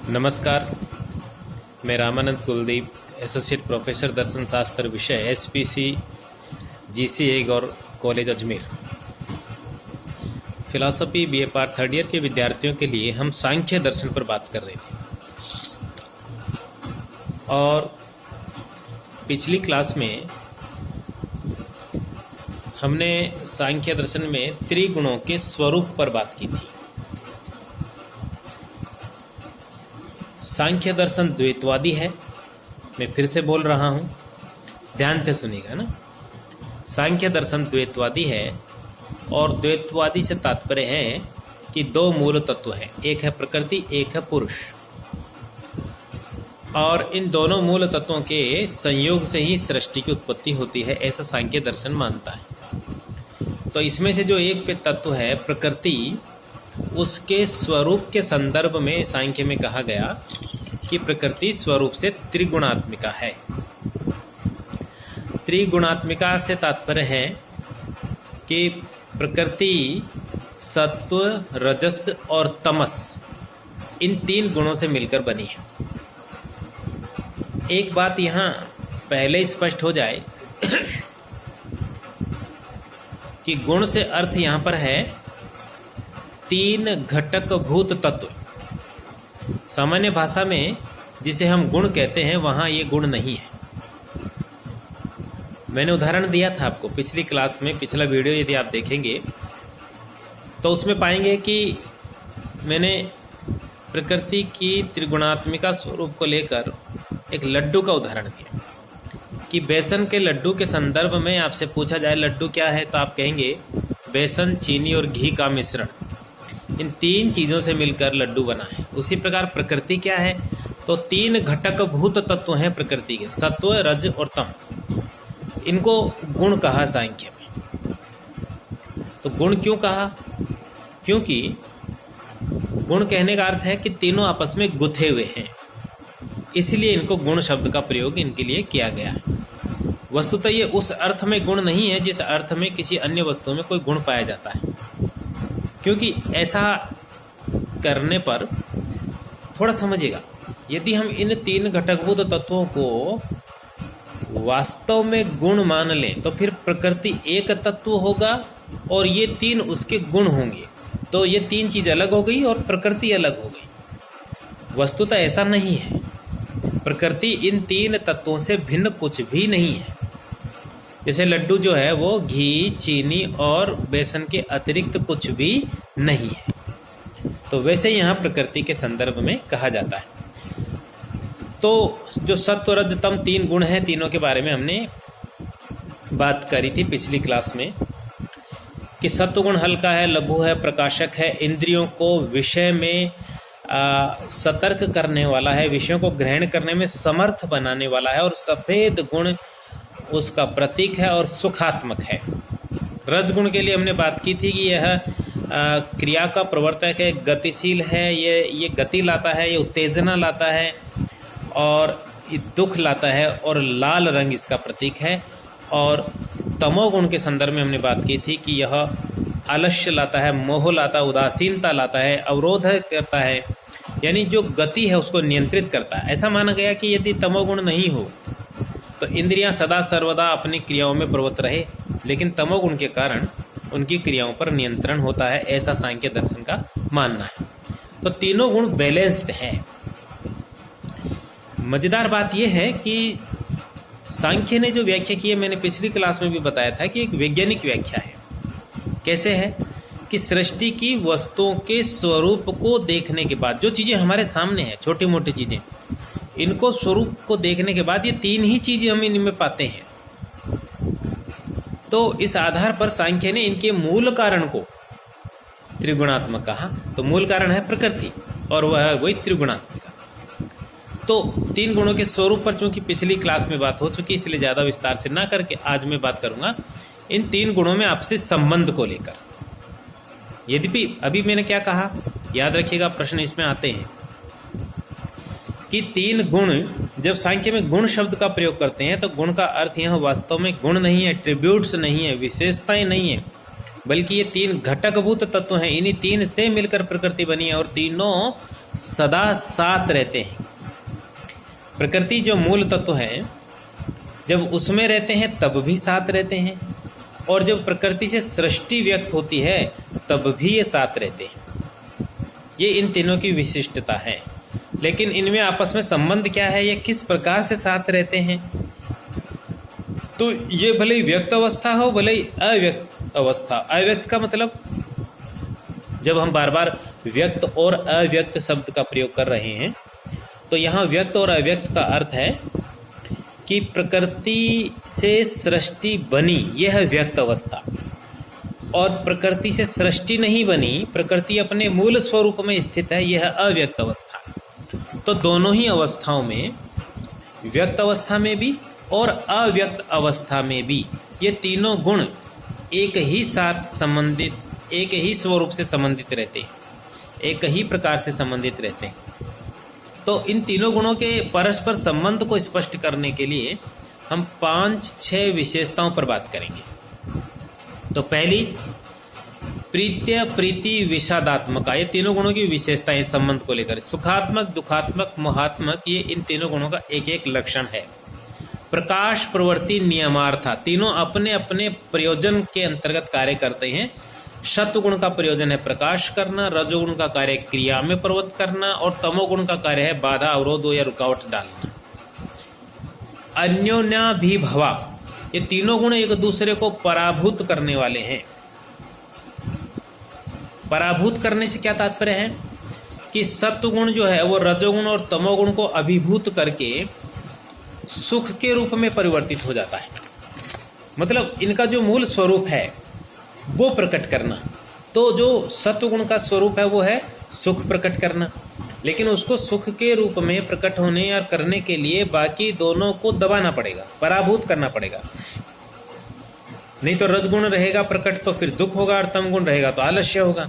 नमस्कार, मैं Ramanand Kuldeep, associate professor दर्शन शास्त्र विषय SPC GCA Gaur college Ajmer. Philosophy BA part third year के विद्यार्थियों के लिए हम सांख्य दर्शन पर बात कर रहे थे और पिछली क्लास में हमने सांख्य दर्शन में त्रिगुणों के स्वरूप पर बात की थी। सांख्य दर्शन द्वैतवादी है। मैं फिर से बोल रहा हूँ, ध्यान से सुनिएगा ना। सांख्य दर्शन द्वैतवादी है और द्वैतवादी से तात्पर्य है कि दो मूल तत्व हैं, एक है प्रकृति, एक है पुरुष, और इन दोनों मूल तत्वों के संयोग से ही सृष्टि की उत्पत्ति होती है, ऐसा सांख्य दर्शन मानता है। तो इसमें से जो एक तत्व है प्रकृति, उसके स्वरूप के संदर्भ में सांख्य में कहा गया कि प्रकृति स्वरूप से त्रिगुणात्मिका है। त्रिगुणात्मिका से तात्पर्य है कि प्रकृति सत्व, रजस और तमस, इन तीन गुणों से मिलकर बनी है। एक बात यहाँ पहले स्पष्ट हो जाए कि गुण से अर्थ यहाँ पर है तीन घटक भूत तत्व। सामान्य भाषा में जिसे हम गुण कहते हैं वहाँ ये गुण नहीं है। मैंने उदाहरण दिया था आपको पिछली क्लास में, पिछला वीडियो यदि आप देखेंगे तो उसमें पाएंगे कि मैंने प्रकृति की त्रिगुणात्मिका स्वरूप को लेकर एक लड्डू का उदाहरण दिया कि बेसन के लड्डू के संदर्भ में आपसे पूछा जाए लड्डू क्या है, तो आप कहेंगे बेसन, चीनी और घी का मिश्रण, इन तीन चीज़ों से मिलकर लड्डू बना है। उसी प्रकार प्रकृति क्या है, तो तीन घटक भूत तत्व हैं प्रकृति के, सत्व, रज और तम। इनको गुण कहा सांख्य में। तो गुण क्यों कहा? क्योंकि गुण कहने का अर्थ है कि तीनों आपस में गुथे हुए हैं, इसलिए इनको गुण शब्द का प्रयोग इनके लिए किया गया है। वस्तुतः ये उस अर्थ में गुण नहीं है जिस अर्थ में किसी अन्य वस्तु में कोई गुण पाया जाता है, क्योंकि ऐसा करने पर थोड़ा समझिएगा, यदि हम इन तीन घटकभूत तत्वों को वास्तव में गुण मान लें तो फिर प्रकृति एक तत्व होगा और ये तीन उसके गुण होंगे, तो ये तीन चीज़ अलग हो गई और प्रकृति अलग हो गई। वस्तुतः ऐसा नहीं है, प्रकृति इन तीन तत्वों से भिन्न कुछ भी नहीं है। जैसे लड्डू जो है वो घी, चीनी और बेसन के अतिरिक्त कुछ भी नहीं है, तो वैसे यहाँ प्रकृति के संदर्भ में कहा जाता है। तो जो सत्व, रज, तम तीन गुण हैं, तीनों के बारे में हमने बात करी थी पिछली क्लास में कि सत्व गुण हल्का है, लघु है, प्रकाशक है, इंद्रियों को विषय में सतर्क करने वाला है, विषयों को ग्रहण करने में समर्थ बनाने वाला है, और सफेद गुण उसका प्रतीक है और सुखात्मक है। रज गुण के लिए हमने बात की थी कि यह क्रिया का प्रवर्तक है, गतिशील है, ये गति लाता है, ये उत्तेजना लाता है और ये दुख लाता है, और लाल रंग इसका प्रतीक है। और तमोगुण के संदर्भ में हमने बात की थी कि यह आलस्य लाता है, मोह लाता है, उदासीनता लाता है, अवरोध करता है, यानी जो गति है उसको नियंत्रित करता है। ऐसा माना गया कि यदि तमोगुण नहीं हो तो इंद्रियां सदा सर्वदा अपनी क्रियाओं में प्रवृत्त रहे, लेकिन तमोगुण के कारण उनकी क्रियाओं पर नियंत्रण होता है, ऐसा सांख्य दर्शन का मानना है। तो तीनों गुण बैलेंस्ड हैं। मजेदार बात यह है कि सांख्य ने जो व्याख्या की है, मैंने पिछली क्लास में भी बताया था कि एक वैज्ञानिक व्याख्या है। कैसे है कि सृष्टि की वस्तुओं के स्वरूप को देखने के बाद, जो चीज़ें हमारे सामने हैं, छोटी मोटी चीज़ें, इनको स्वरूप को देखने के बाद ये तीन ही चीज़ें हम इनमें पाते हैं। तो इस आधार पर सांख्य ने इनके मूल कारण को त्रिगुणात्मक कहा। तो मूल कारण है प्रकृति और वह वही त्रिगुणात्मिका। तो तीन गुणों के स्वरूप पर चूंकि पिछली क्लास में बात हो चुकी, इसलिए ज़्यादा विस्तार से ना करके आज मैं बात करूंगा इन तीन गुणों में आपसे संबंध को लेकर। यद्यपि अभी मैंने क्या कहा, याद रखिएगा, प्रश्न इसमें आते हैं कि तीन गुण, जब सांख्य में गुण शब्द का प्रयोग करते हैं तो गुण का अर्थ यहाँ वास्तव में गुण नहीं है, एट्रीब्यूट्स नहीं है, विशेषताएं नहीं है, बल्कि ये तीन घटकभूत तत्व हैं। इन्हीं तीन से मिलकर प्रकृति बनी है और तीनों सदा साथ रहते हैं। प्रकृति जो मूल तत्व है, जब उसमें रहते हैं तब भी साथ रहते हैं, और जब प्रकृति से सृष्टि व्यक्त होती है तब भी ये साथ रहते हैं। ये इन तीनों की विशिष्टता है। लेकिन इनमें आपस में संबंध क्या है, ये किस प्रकार से साथ रहते हैं? तो ये भले ही व्यक्त अवस्था हो, भले ही अव्यक्त अवस्था। अव्यक्त का मतलब, जब हम बार बार व्यक्त और अव्यक्त शब्द का प्रयोग कर रहे हैं, तो यहाँ व्यक्त और अव्यक्त का अर्थ है कि प्रकृति से सृष्टि बनी, यह है व्यक्त अवस्था, और प्रकृति से सृष्टि नहीं बनी, प्रकृति अपने मूल स्वरूप में स्थित है, यह अव्यक्त अवस्था। तो दोनों ही अवस्थाओं में, व्यक्त अवस्था में भी और अव्यक्त अवस्था में भी, ये तीनों गुण एक ही साथ संबंधित, एक ही स्वरूप से संबंधित रहते हैं, एक ही प्रकार से संबंधित रहते हैं। तो इन तीनों गुणों के परस्पर संबंध को स्पष्ट करने के लिए हम 5-6 विशेषताओं पर बात करेंगे। तो पहली, प्रीत्य प्रीति विषादात्मका, ये तीनों गुणों की विशेषताएं संबंध को लेकर। सुखात्मक, दुखात्मक, मोहात्मक, ये इन तीनों गुणों का एक एक लक्षण है। प्रकाश, प्रवृत्ति, नियमार्था, तीनों अपने अपने प्रयोजन के अंतर्गत कार्य करते हैं। सत्वगुण का प्रयोजन है प्रकाश करना, रजोगुण का कार्य क्रिया में प्रवृत्त करना, और तमोगुण का कार्य है बाधा, अवरोध या रुकावट डालना। अन्योन्याभिभवा, ये तीनों गुण एक दूसरे को पराभूत करने वाले हैं। पराभूत करने से क्या तात्पर्य है कि सत्वगुण जो है वो रजोगुण और तमोगुण को अभिभूत करके सुख के रूप में परिवर्तित हो जाता है। मतलब इनका जो मूल स्वरूप है वो प्रकट करना। तो जो सत्वगुण का स्वरूप है वो है सुख प्रकट करना, लेकिन उसको सुख के रूप में प्रकट होने या करने के लिए बाकी दोनों को दबाना पड़ेगा, पराभूत करना पड़ेगा। नहीं तो रजगुण रहेगा प्रकट तो फिर दुख होगा, और तम गुण रहेगा तो आलस्य होगा।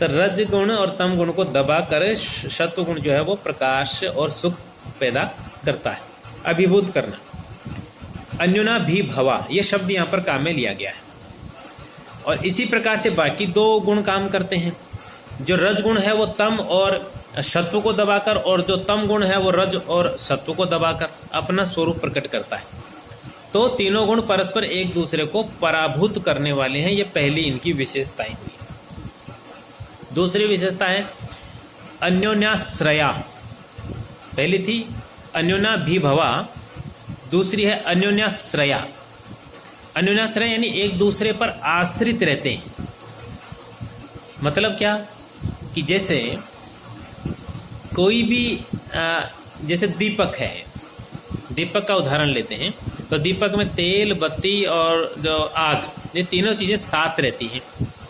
तो रजगुण और तम गुण को दबाकर सत्वगुण जो है वो प्रकाश और सुख पैदा करता है, अभिभूत करना। अन्योना भी भवा, ये शब्द यहाँ पर काम में लिया गया है। और इसी प्रकार से बाकी दो गुण काम करते हैं। जो रजगुण है वो तम और सत्व को दबाकर, और जो तम गुण है वो रज और सत्व को दबाकर अपना स्वरूप प्रकट करता है। तो तीनों गुण परस्पर एक दूसरे को पराभूत करने वाले हैं। ये पहली इनकी विशेषताएं हुई। दूसरी विशेषता है अन्योन्याश्रया। पहली थी अन्योन्याभिभवा, दूसरी है अन्योन्याश्रया। अन्योन्याश्रय यानी एक दूसरे पर आश्रित रहते हैं। मतलब क्या कि जैसे कोई भी जैसे दीपक है, दीपक का उदाहरण लेते हैं। तो दीपक में तेल, बत्ती और जो आग, ये तीनों चीजें साथ रहती हैं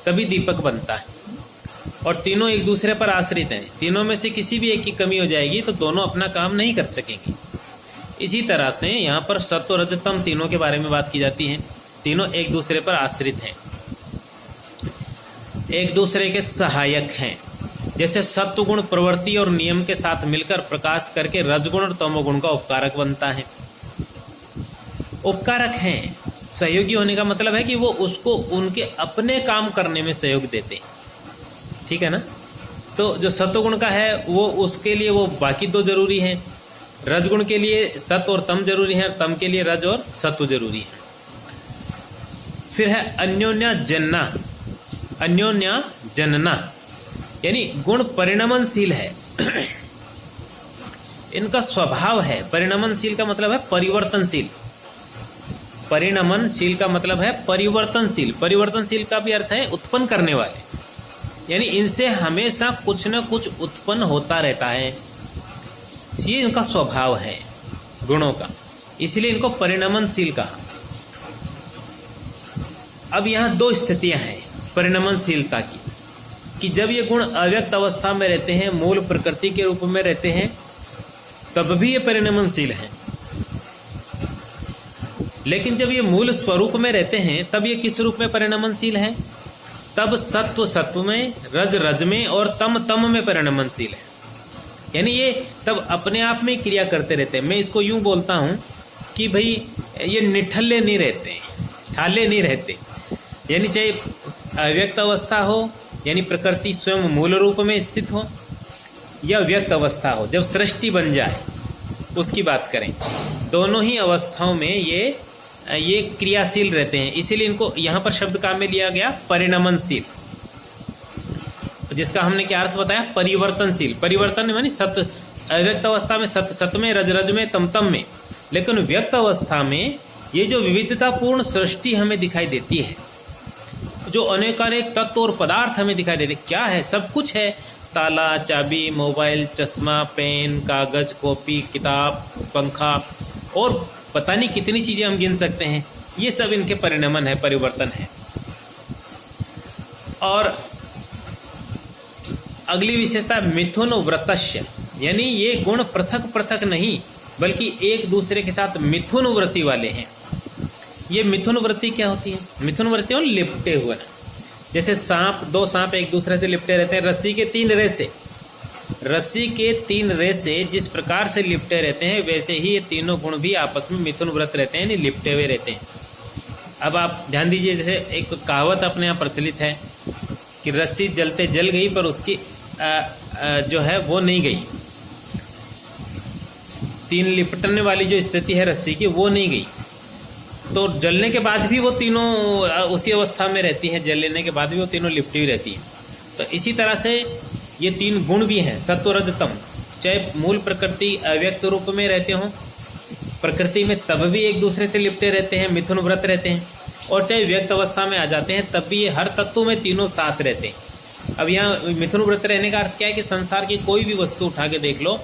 तभी दीपक बनता है, और तीनों एक दूसरे पर आश्रित हैं। तीनों में से किसी भी एक की कमी हो जाएगी तो दोनों अपना काम नहीं कर सकेंगे। इसी तरह से यहाँ पर सत्व, रज, तम तीनों के बारे में बात की जाती है। तीनों एक दूसरे पर आश्रित हैं, एक दूसरे के सहायक हैं। जैसे सत्वगुण प्रवृत्ति और नियम के साथ मिलकर प्रकाश करके रजगुण और तमोगुण का उपकारक बनता है। उपकारक हैं, सहयोगी होने का मतलब है कि वो उसको उनके अपने काम करने में सहयोग देते हैं। ठीक है ना? तो जो सत्वगुण का है वो उसके लिए वो बाकी दो जरूरी हैं। रजगुण के लिए सत्व और तम जरूरी है, तम के लिए रज और सत्व जरूरी है। फिर है अन्योन्या जनना। अन्योन्या जनना यानी गुण परिणमनशील है। इनका स्वभाव है परिणमनशील, का मतलब है परिवर्तनशील। परिणमनशील का मतलब है परिवर्तनशील। परिवर्तनशील का भी अर्थ है उत्पन्न करने वाले, यानी इनसे हमेशा कुछ न कुछ उत्पन्न होता रहता है। ये इनका स्वभाव है गुणों का, इसलिए इनको परिणमनशील कहा। अब यहाँ दो स्थितियां हैं परिणमनशीलता की, कि जब ये गुण अव्यक्त अवस्था में रहते हैं, मूल प्रकृति के रूप में रहते हैं, तब भी ये परिणमनशील हैं। लेकिन जब ये मूल स्वरूप में रहते हैं तब ये किस रूप में परिणमनशील है? तब सत्व सत्व में, रज रज में और तम तम में परिणमनशील है। यानी ये तब अपने आप में क्रिया करते रहते हैं। मैं इसको यूं बोलता हूं कि भाई ये निठल्ले नहीं रहते, ठाले नहीं रहते। यानी चाहे अव्यक्त अवस्था हो, यानी प्रकृति स्वयं मूल रूप में स्थित हो, या व्यक्त अवस्था हो, जब सृष्टि बन जाए उसकी बात करें, दोनों ही अवस्थाओं में ये क्रियाशील रहते हैं। इसीलिए इनको यहाँ पर शब्द काम में लिया गया परिणमनशील, जिसका हमने क्या अर्थ बताया, परिवर्तनशील। परिवर्तन मानी सत, अव्यक्त अवस्था में सत, सत में, रज, रज में, तम, तम में, लेकिन व्यक्त अवस्था में ये जो विविधतापूर्ण सृष्टि हमें दिखाई देती है, जो अनेकानेक तत्व और पदार्थ हमें दिखाई देते, क्या है, सब कुछ है, ताला, चाबी, मोबाइल, चश्मा, पेन, कागज, कॉपी, किताब, पंखा और पता नहीं कितनी चीजें हम गिन सकते हैं, ये सब इनके परिणमन है, परिवर्तन है। और अगली विशेषता मिथुन व्रतस्य, यानी ये गुण पृथक पृथक नहीं बल्कि एक दूसरे के साथ मिथुन वृत्ति वाले हैं। ये मिथुन वृत्ति क्या होती है, मिथुन वृत्ति और लिपटे हुए ना, जैसे सांप, दो सांप एक दूसरे से लिपटे रहते हैं, रस्सी के तीन रेसे, रस्सी के तीन रेसे जिस प्रकार से लिपटे रहते हैं वैसे ही ये तीनों गुण भी आपस में मिथुन व्रत रहते हैं, लिपटे हुए रहते हैं। अब आप ध्यान दीजिए, जैसे एक कहावत अपने यहाँ प्रचलित है कि रस्सी जलते जल गई पर उसकी जो है वो नहीं गई, तीन लिपटने वाली जो स्थिति है रस्सी की वो नहीं गई, तो जलने के बाद भी वो तीनों उसी अवस्था में रहती हैं, जल लेने के बाद भी वो तीनों लिपटी हुई रहती हैं। तो इसी तरह से ये तीन गुण भी हैं, सत्व, रज, तम, चाहे मूल प्रकृति अव्यक्त रूप में रहते हों, प्रकृति में तब भी एक दूसरे से लिपटे रहते हैं, मिथुन व्रत रहते हैं, और चाहे व्यक्त अवस्था में आ जाते हैं तब भी ये हर तत्व में तीनों साथ रहते हैं। अब यहाँ मिथुन व्रत रहने का अर्थ क्या है कि संसार की कोई भी वस्तु उठा के देख लो,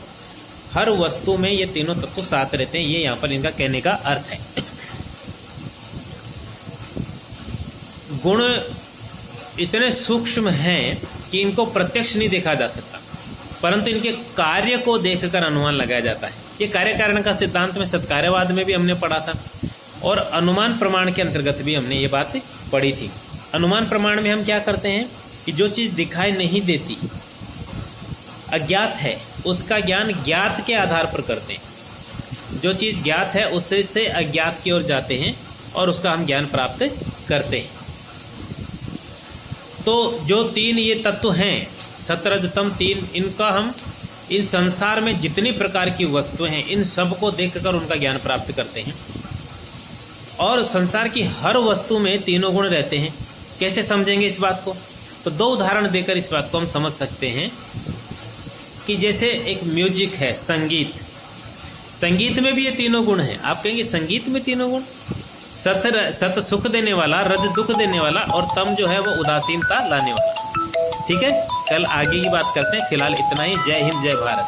हर वस्तु में ये तीनों तत्व साथ रहते हैं, ये यहाँ पर इनका कहने का अर्थ है। गुण इतने सूक्ष्म हैं कि इनको प्रत्यक्ष नहीं देखा जा सकता, परंतु इनके कार्य को देखकर अनुमान लगाया जाता है। ये कार्य कारण का सिद्धांत में सत्कार्यवाद में भी हमने पढ़ा था, और अनुमान प्रमाण के अंतर्गत भी हमने ये बात पढ़ी थी। अनुमान प्रमाण में हम क्या करते हैं कि जो चीज़ दिखाई नहीं देती, अज्ञात है, उसका ज्ञान ज्ञात के आधार पर करते हैं। जो चीज़ ज्ञात है उससे से अज्ञात की ओर जाते हैं और उसका हम ज्ञान प्राप्त करते हैं। तो जो तीन ये तत्व हैं, सत्व, रज, तम, तीन, इनका हम इन संसार में जितनी प्रकार की वस्तुएं हैं इन सब को देखकर उनका ज्ञान प्राप्त करते हैं। और संसार की हर वस्तु में तीनों गुण रहते हैं। कैसे समझेंगे इस बात को, तो दो उदाहरण देकर इस बात को हम समझ सकते हैं कि जैसे एक म्यूजिक है, संगीत, संगीत में भी ये तीनों गुण हैं। आप कहेंगे संगीत में तीनों गुण, सत सुख देने वाला, रज दुख देने वाला, और तम जो है वो उदासीनता लाने वाला। ठीक है, कल आगे की बात करते हैं, फिलहाल इतना ही। जय हिंद, जय भारत।